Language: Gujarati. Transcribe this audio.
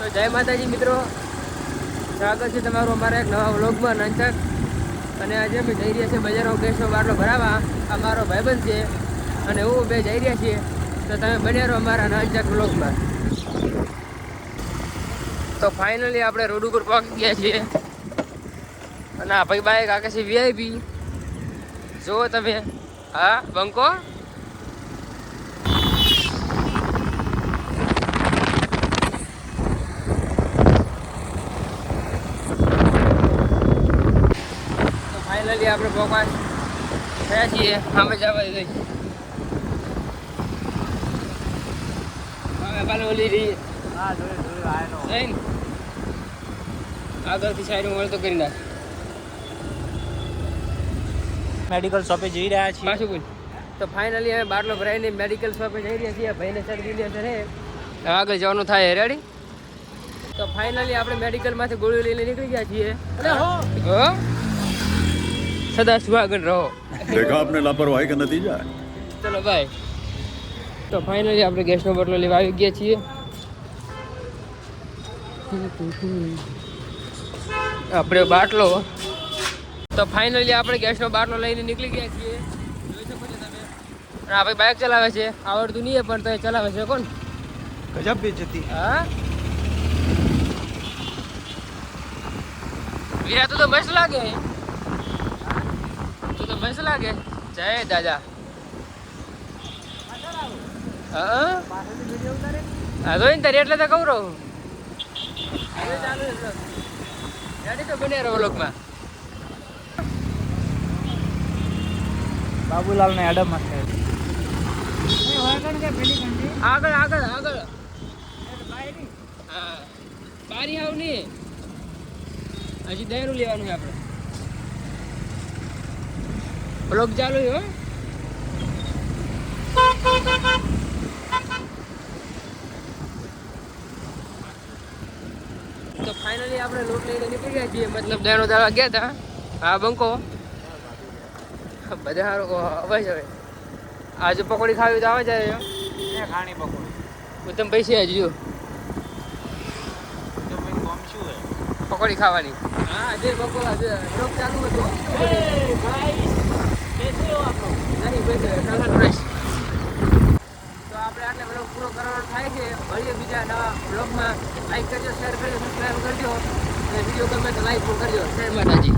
તો જય માતાજી મિત્રો, સ્વાગત છે તમારું અમારા એક નવા વ્લોગમાં નંચક. અને આજે અમે જઈ રહ્યા છીએ બજારમાં ગેસનો બાટલો ભરાવા. આ મારો ભાઈબંધ છે અને હું બે જઈ રહ્યા છીએ. તો તમે બન્યા રહો અમારા નંચક વ્લોગમાં. તો ફાઇનલી આપણે રોડ ઉપર પહોંચી ગયા છીએ અને આ ભાઈ બાઈક આકાશી વીઆઈપી જુઓ તમે. હા બંકો ફાઇનલી આપણે પહોંચવા થયા છીએ. સામે જવા દઈ હવે પાછળ ઓલી રહી આગળથી સાઈડ મળતો કરી નાખ. મેડિકલ શોપે જઈ રહ્યા છીએ. પાછું બોલ. તો ફાઇનલી અમે બાટલો ભરાઈને મેડિકલ શોપે જઈ રહ્યા છીએ. ભાઈને શરદી લે છે આગળ જવાનું થાય. રેડી? તો ફાઇનલી આપણે મેડિકલમાંથી ગોળીઓ લઈને નીકળી ગયા છીએ. હો સદા સુહાગણ રહો. देखा आपने लापरवाही का नतीजा है. ચલો બાય. તો ફાઇનલી આપણે ગેસનો બાટલો લેવા આવી ગયા છીએ. આપણે બાટલો તો ફાઇનલી આપણે ગેસનો બાટલો લઈને નીકળી ગયા છીએ. જોઈ શકો છો તમે. અને આ ભાઈ બાઇક ચલાવે છે. આવડતું નહીં પણ તો એ ચલાવે છે. કોણ? ગજબ બેજતી. હા વીરા તું તો મસ્ત લાગે. તું તો મસ્ત લાગે. જય દાદા. હા હા તો તારી એટલે તો કહું રહું. રેડી તો બને રહો લોકમાં. બાબુલાલ ને એડમ માં આગળ આગળ આગળ. હા બારી આવ નહીં. હજી દહેરું લેવાનું છે આપણે. બ્લોક ચાલુ હો. તો ફાઇનલી આપણે લોટ લઈને નીકળી ગયા છીએ. મતલબ દહેણો દાવા ગયા હતા. હા બંકો બધા સારું અવાજ હવે. આજે પકોડી ખાવી તો આવે જાય. ખાણી પકોડી ઉત્તમ પૈસા હજુ પકોડી ખાવાની. હા આજે બકો આજે બ્લોક ચાલુ હતો. નહીં બેસે ચાલો ફ્રેશ. તો આપણે આટલે બ્લોગ પૂરો કરવાનો થાય છે. મળીએ બીજા નવા બ્લોગમાં. લાઈક કરજો, શેર કરજો, સબસ્ક્રાઈબ કરજો અને વિડીયો ગમે તો લાઈક પણ કરજો. જય માતાજી.